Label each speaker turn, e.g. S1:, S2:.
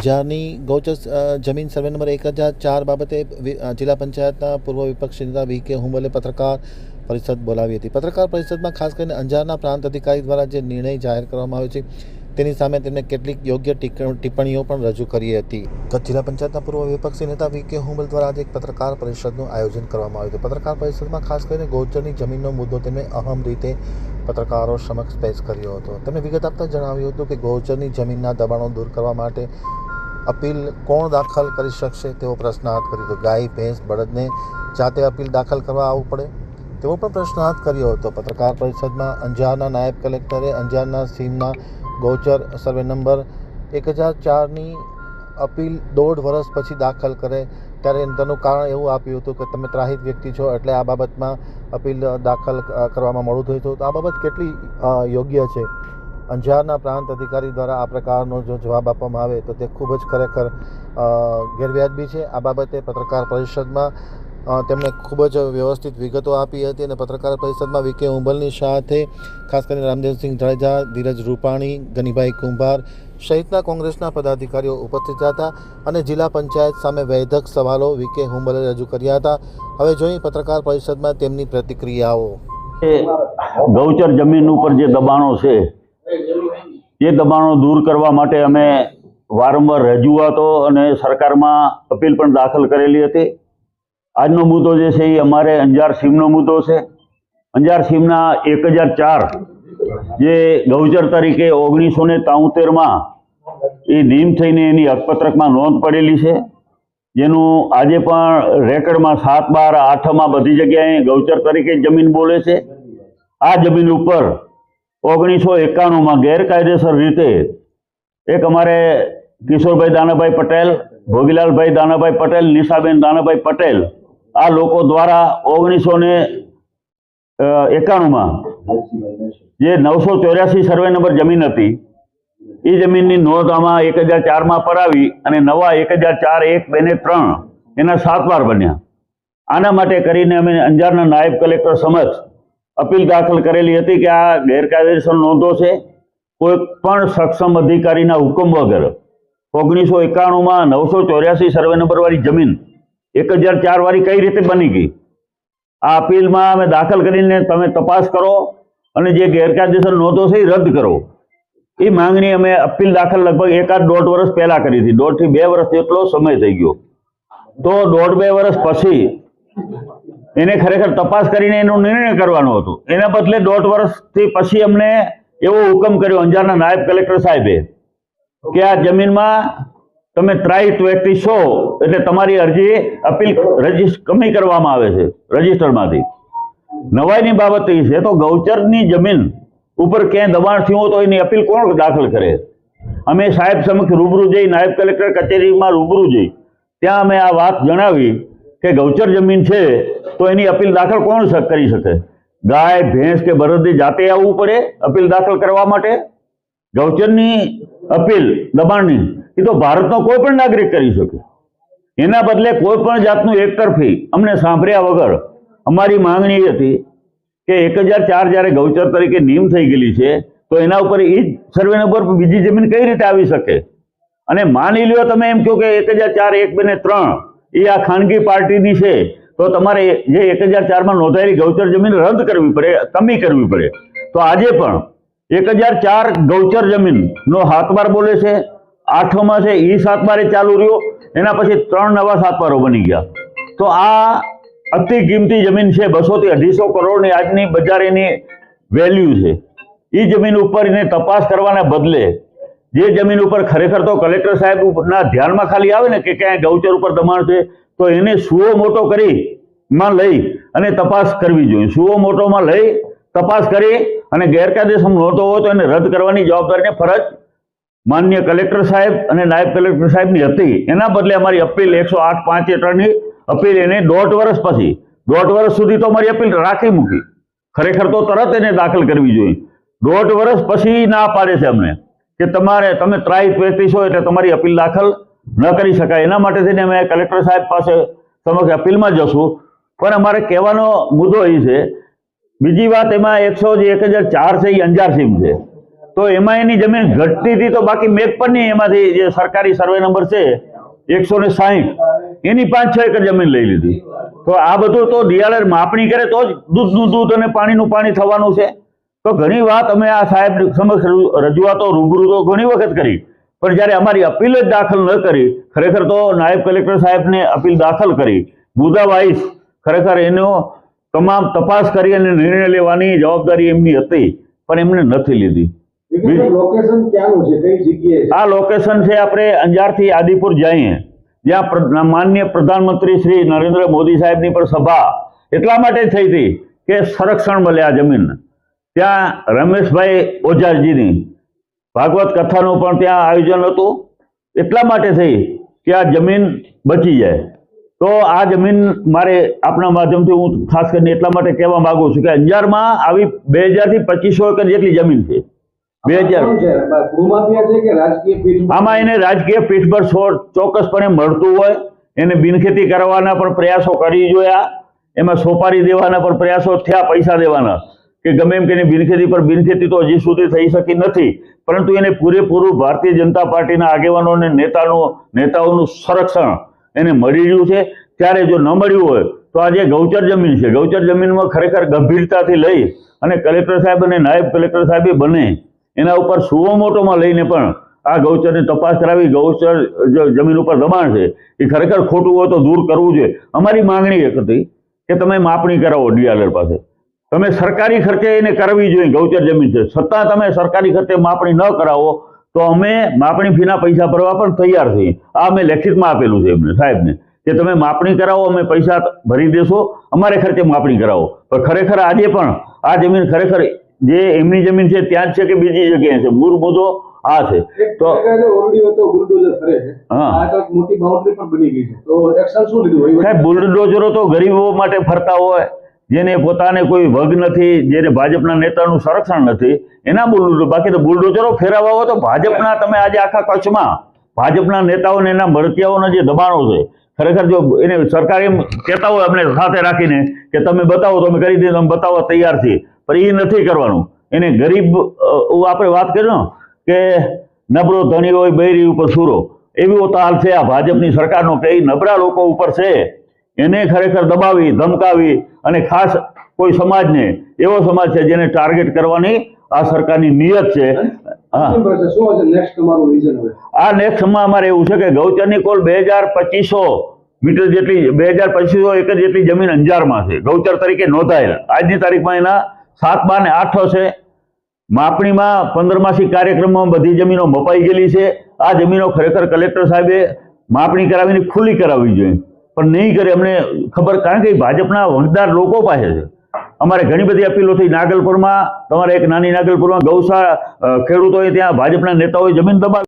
S1: અંજારની ગૌચર જમીન survey number 1004 બાબતે જિલ્લા પંચાયતના પૂર્વ વિપક્ષી નેતા વી.કે. હુંબલે પત્રકાર પરિષદ બોલાવી હતી। પત્રકાર પરિષદમાં ખાસ કરીને અંજારના પ્રાંત અધિકારી દ્વારા જે નિર્ણય જાહેર કરવામાં આવ્યો છે તેની સામે તેમણે કેટલીક યોગ્ય ટિપ્પણીઓ પણ રજૂ કરી હતી। કચ્છ જિલ્લા પંચાયતના પૂર્વ વિપક્ષી નેતા વી.કે. હુંબલ દ્વારા આજે એક પત્રકાર પરિષદનું આયોજન કરવામાં આવ્યું હતું। પત્રકાર પરિષદમાં ખાસ કરીને ગૌચરની જમીનનો મુદ્દો તેમણે અહમ રીતે પત્રકારો સમક્ષ પેશ કર્યો હતો। તેમણે વિગત આપતા જણાવ્યું હતું કે ગૌચરની જમીનના દબાણો દૂર કરવા માટે અપીલ કોણ દાખલ કરી શકશે તેવો પ્રશ્નાર્થ કર્યો હતો। ગાય ભેંસ બળદને જાતે અપીલ દાખલ કરવા આવવું પડે તેવો પણ પ્રશ્નાર્થ કર્યો હતો। પત્રકાર પરિષદમાં અંજારના નાયબ કલેક્ટરે અંજારના સીમના ગૌચર સર્વે નંબર 1004ની અપીલ 1.5 વર્ષ પછી દાખલ કરે ત્યારે તેનું કારણ એવું આપ્યું હતું કે તમે ત્રાહિત વ્યક્તિ છો એટલે આ બાબતમાં અપીલ દાખલ કરવામાં મોડું થયું હતું। તો આ બાબત કેટલી યોગ્ય છે? અંજારના પ્રાંત અધિકારી દ્વારા આ પ્રકારનો જો જવાબ આપવામાં આવે તો તે ખૂબ જ ખરેખર ગેરવ્યાજબી છે। આ બાબતે પત્રકાર પરિષદમાં તેમણે ખૂબ જ વ્યવસ્થિત વિગતો આપી હતી અને પત્રકાર પરિષદમાં વી.કે. હુંબલની સાથે ખાસ કરીને રામદેવસિંહ જાડેજા, ધીરજ રૂપાણી, ગનીભાઈ કુંભાર સહિતના કોંગ્રેસના પદાધિકારીઓ ઉપસ્થિત હતા અને જિલ્લા પંચાયત સામે વૈધક સવાલો વી.કે. હુંબલે રજૂ કર્યા હતા। હવે જોઈએ પત્રકાર પરિષદમાં તેમની પ્રતિક્રિયાઓ।
S2: ગૌચર જમીન ઉપર જે દબાણો છે એ દબાણો દૂર કરવા માટે અમે વારંવાર રજૂઆતો અને સરકારમાં અપીલ પણ દાખલ કરેલી હતી। આજનો મુદ્દો જે છે એ અમારે અંજાર સીમનો મુદ્દો છે। અંજાર સીમના 1004 જે ગૌચર તરીકે 1973માં એ નિયમ થઈને એની હકપત્રકમાં નોંધ પડેલી છે, જેનું આજે પણ રેકર્ડમાં 7, 12, 8માં બધી જગ્યાએ ગૌચર તરીકે જમીન બોલે છે। આ જમીન ઉપર 1991માં ગેરકાયદેસર રીતે એક અમારે કિશોરભાઈ દાનાભાઈ પટેલ, ભોગીલાલભાઈ દાનાભાઈ પટેલ, નિશાબેન દાનાભાઈ પટેલ આ લોકો દ્વારા 1991માં જે 984 સર્વે નંબર જમીન હતી એ જમીનની નોંધ આમાં 1004માં પડાવી અને નવા 1004, 1, 2 ને 3 એના 7 વાર બન્યા। આના માટે કરીને અમે અંજારના નાયબ કલેક્ટર સમક્ષ અપીલ દાખલ કરેલી હતી કે આ ગેરકાયદેસર નોંધો છે। કોઈ પણ સક્ષમ અધિકારીના હુકમ વગર 1991માં 984 સર્વે નંબર વાળી જમીન 1004 વાળી કઈ રીતે બની ગઈ? આ અપીલમાં અમે દાખલ કરીને તમે તપાસ કરો અને જે ગેરકાયદેસર નોંધો છે એ રદ કરો એ માંગણી અમે અપીલ દાખલ લગભગ 1.5 વર્ષ પહેલા કરી હતી। 1.5 થી 2 વર્ષ જેટલો સમય થઈ ગયો। તો 1.5-2 વર્ષ પછી એને ખરેખર તપાસ કરીને એનો નિર્ણય કરવાનો હતો, એના બદલે 1.5 વર્ષથી પછી અમને એવો હુકમ કર્યો અંજારના નાયબ કલેક્ટર સાહેબે કે આ જમીનમાં તમે ત્રાહિત વ્યક્તિ છો એટલે તમારી અરજી અપીલ કમી કરવામાં આવે છે રજિસ્ટરમાંથી। નવાઈની બાબત એ છે તો ગૌચરની જમીન ઉપર ક્યાંય દબાણ થયું હોય તો એની અપીલ કોણ દાખલ કરે? અમે સાહેબ સમક્ષ રૂબરૂ જઈ, નાયબ કલેક્ટર કચેરીમાં રૂબરૂ જઈ ત્યાં અમે આ વાત જણાવી કે ગૌચર જમીન છે તો એની અપીલ દાખલ કોણ કરી શકે? ગાય ભેંસ કે બળદની જાતે આવવું પડે અપીલ દાખલ કરવા માટે? ગૌચરની અપીલ દબાણની એ તો ભારતનો કોઈ પણ નાગરિક કરી શકે। એના બદલે કોઈ પણ જાતનું એકતરફી અમને સાંભળ્યા વગર અમારી માંગણી હતી કે 1004 જ્યારે ગૌચર તરીકે નિયમ થઈ ગયેલી છે તો એના ઉપર એ જ સર્વે નંબર બીજી જમીન કઈ રીતે આવી શકે? અને માની લ્યો તમે એમ કહો કે 1004, 1, 2 ને 3 એ આ ખાનગી પાર્ટીની છે તો તમારે જે 1004માં નોંધાયેલી ગૌચર જમીન રદ કરવી પડે, કમી કરવી પડે। તો આજે પણ 1004 ગૌચર જમીનનો 7 વાર બોલે છે, 8માં છે એ 7 વારે ચાલુ રહ્યો, એના પછી 3 નવા 7 વારો બની ગયા। તો આ અતિ કિંમતી જમીન છે, 200 થી 250 કરોડની આજની બજાર એની વેલ્યુ છે। એ જમીન ઉપર એને તપાસ કરવાના બદલે જે જમીન ઉપર ખરેખર તો કલેક્ટર સાહેબના ધ્યાનમાં ખાલી આવે ને કે ક્યાંય ગૌચર ઉપર દબાણ છે તો એને સુઓ મોટો કરીમાં લઈ અને તપાસ કરવી જોઈએ। સુઓ મોટોમાં લઈ તપાસ કરી અને ગેરકાયદેસર નોંધો હોય તો એને રદ કરવાની જવાબદારીને ફરજ માન્ય કલેક્ટર સાહેબ અને નાયબ કલેક્ટર સાહેબની હતી। એના બદલે અમારી અપીલ 108(5) હેઠળની અપીલ એને 1.5 વર્ષ પછી 1.5 વર્ષ સુધી તો અમારી અપીલ રાખી મૂકી। ખરેખર તો તરત એને દાખલ કરવી જોઈએ। 1.5 વર્ષ પછી ના પાડે છે અમને કે તમે ત્રાહિત વ્યક્તિ છો એટલે તમારી અપીલ દાખલ ન કરી શકાય। એના માટે થઈને અમે કલેક્ટર સાહેબ પાસે સમક્ષ અપીલમાં જશું। પણ અમારે કહેવાનો મુદ્દો એ છે, બીજી વાત એમાં 1004 છે એ અંજાર સીમ છે। તો એમાં એની જમીન ઘટતી હતી, તો બાકી મેઘપરની એમાંથી જે સરકારી સર્વે નંબર છે 160 એની 5-6 એકર જમીન લઈ લીધી. તો આ બધું તો ડીઆરઆર માપણી કરે તો જ દૂધનું દૂધ અને પાણીનું પાણી થવાનું છે. તો ઘણી વાત અમે આ સાહેબ સમક્ષ રજૂઆતો રૂબરૂ તો ઘણી વખત કરી, પણ જ્યારે અમારી અપીલ જ દાખલ ન કરી, ખરેખર તો નાયબ કલેક્ટર સાહેબને અપીલ દાખલ કરી, મુદ્દા વાઇઝ ખરેખર એનો તમામ તપાસ કરી અને નિર્ણય લેવાની જવાબદારી એમની હતી, પણ એમણે નથી લીધી.
S3: લોકેશન ક્યાંનું છે, કઈ જગ્યાએ છે?
S2: આ લોકેશન છે આપણે અંજારથી આદિપુર જઈએ, જ્યાં માનનીય પ્રધાનમંત્રી શ્રી નરેન્દ્ર મોદી સાહેબની પણ સભા એટલા માટે થઈ હતી કે સંરક્ષણ મળે આ જમીન. ત્યાં રમેશભાઈ ઓઝાજીની ભાગવત કથાનું પણ ત્યાં આયોજન હતું, એટલા માટે થઈ કે આ જમીન બચી જાય. તો આ જમીન મારે આપણા માધ્યમથી હું ખાસ કરીને એટલા માટે કહેવા માંગુ છું કે અંજારમાં આવી 2000 થી 2500 એકર જેટલી જમીન છે. 2000
S3: ભૂમાફિયા છે કે રાજકીય પીઠ?
S2: આમાં એને રાજકીય પીઠબળ ચોક્કસપણે મળતું હોય, એને બિનખેતી કરવાના પણ પ્રયાસો કરી જોયા, એમાં સોપારી દેવાના પણ પ્રયાસો થયા, પૈસા દેવાના કે ગમે એમ કે બિનખેતી પર બિનખેતી તો હજી સુધી થઈ શકી નથી, પરંતુ એને પૂરેપૂરું ભારતીય જનતા પાર્ટીના આગેવાનો અને નેતાઓનું સંરક્ષણ એને મળી રહ્યું છે. ત્યારે જો ન મળ્યું હોય તો આ જે ગૌચર જમીન છે, ગૌચર જમીનમાં ખરેખર ગંભીરતાથી લઈ અને કલેક્ટર સાહેબ અને નાયબ કલેક્ટર સાહેબે બને એના ઉપર સુઓ મોટોમાં લઈને પણ આ ગૌચરની તપાસ કરાવી. ગૌચર જમીન ઉપર દબાણ છે એ ખરેખર ખોટું હોય તો દૂર કરવું જોઈએ. અમારી માંગણી એક હતી કે તમે માપણી કરાવો ડીઆરઆર પાસે, તમે સરકારી ખર્ચે એને કરવી જોઈએ. ગૌચર જમીન છે છતાં તમે સરકારી ખર્ચે માપણી ન કરાવો તો અમે માપણી ફીના પૈસા ભરવા પણ તૈયાર છીએ. આ અમે લેખિતમાં આપેલું છે એમને સાહેબને કે તમે માપણી કરાવો, અમે પૈસા ભરી દેશો, અમારે ખર્ચે માપણી કરાવો. પણ ખરેખર આજે પણ આ જમીન ખરેખર જે એમની જમીન છે ત્યાં જ છે કે બીજી જગ્યાએ છે, મૂળ મુદ્દો આ છે. તો
S3: મોટી બાઉન્ડ્રી પણ બની ગઈ છે, તો એક્શન શું લીધું?
S2: સાહેબ બુલડોઝરો તો ગરીબો માટે ફરતા હોય, જેને પોતાને કોઈ વગ નથી, જેને ભાજપના નેતાનું સંરક્ષણ નથી, એના બુલડોઝરો. બાકી તો બુલડોઝરો ફેરવવા હોય તો ભાજપના, તમે આજે આખા કચ્છમાં ભાજપના નેતાઓને એના મળતિયાઓના જે દબાણો છે, ખરેખર જો એને સરકાર એમ કહેતા હોય અમને સાથે રાખીને કે તમે બતાવો તો અમે કરી દઈએ, તમે બતાવવા તૈયાર છીએ, પણ એ નથી કરવાનું. એને ગરીબ આપણે વાત કરીએ કે નબળો ધણી હોય બૈરી ઉપર સુરો, એવી તો હાલ છે આ ભાજપની સરકારનો કે એ નબળા લોકો ઉપર છે એને ખરેખર દબાવી ધમકાવી, અને ખાસ કોઈ સમાજને, એવો સમાજ છે જેને ટાર્ગેટ કરવાની આ સરકારની નિયત છે. આ નેક્સ્ટમાં અમારે એવું છે કે ગૌચરની કુલ 2200 મીટર જેટલી 2200 એકર જેટલી જમીન અંજારમાં છે, ગૌચર તરીકે નોંધાયેલ. આજની તારીખમાં એના 7, 12 ને 8 છે. માપણીમાં 15માસી કાર્યક્રમમાં બધી જમીનો મપાઈ ગયેલી છે. આ જમીનો ખરેખર કલેક્ટર સાહેબે માપણી કરાવીને ખુલ્લી કરાવવી જોઈએ, પણ નહીં કરે. અમને ખબર, કારણ કે ભાજપના વગદાર લોકો પાસે છે. અમારે ઘણી બધી અપીલો થઈ. નાગલપુરમાં, તમારે એક નાની નાગલપુરમાં ગૌશાળા ખેડૂતોએ ત્યાં ભાજપના નેતાઓએ જમીન દબાવી.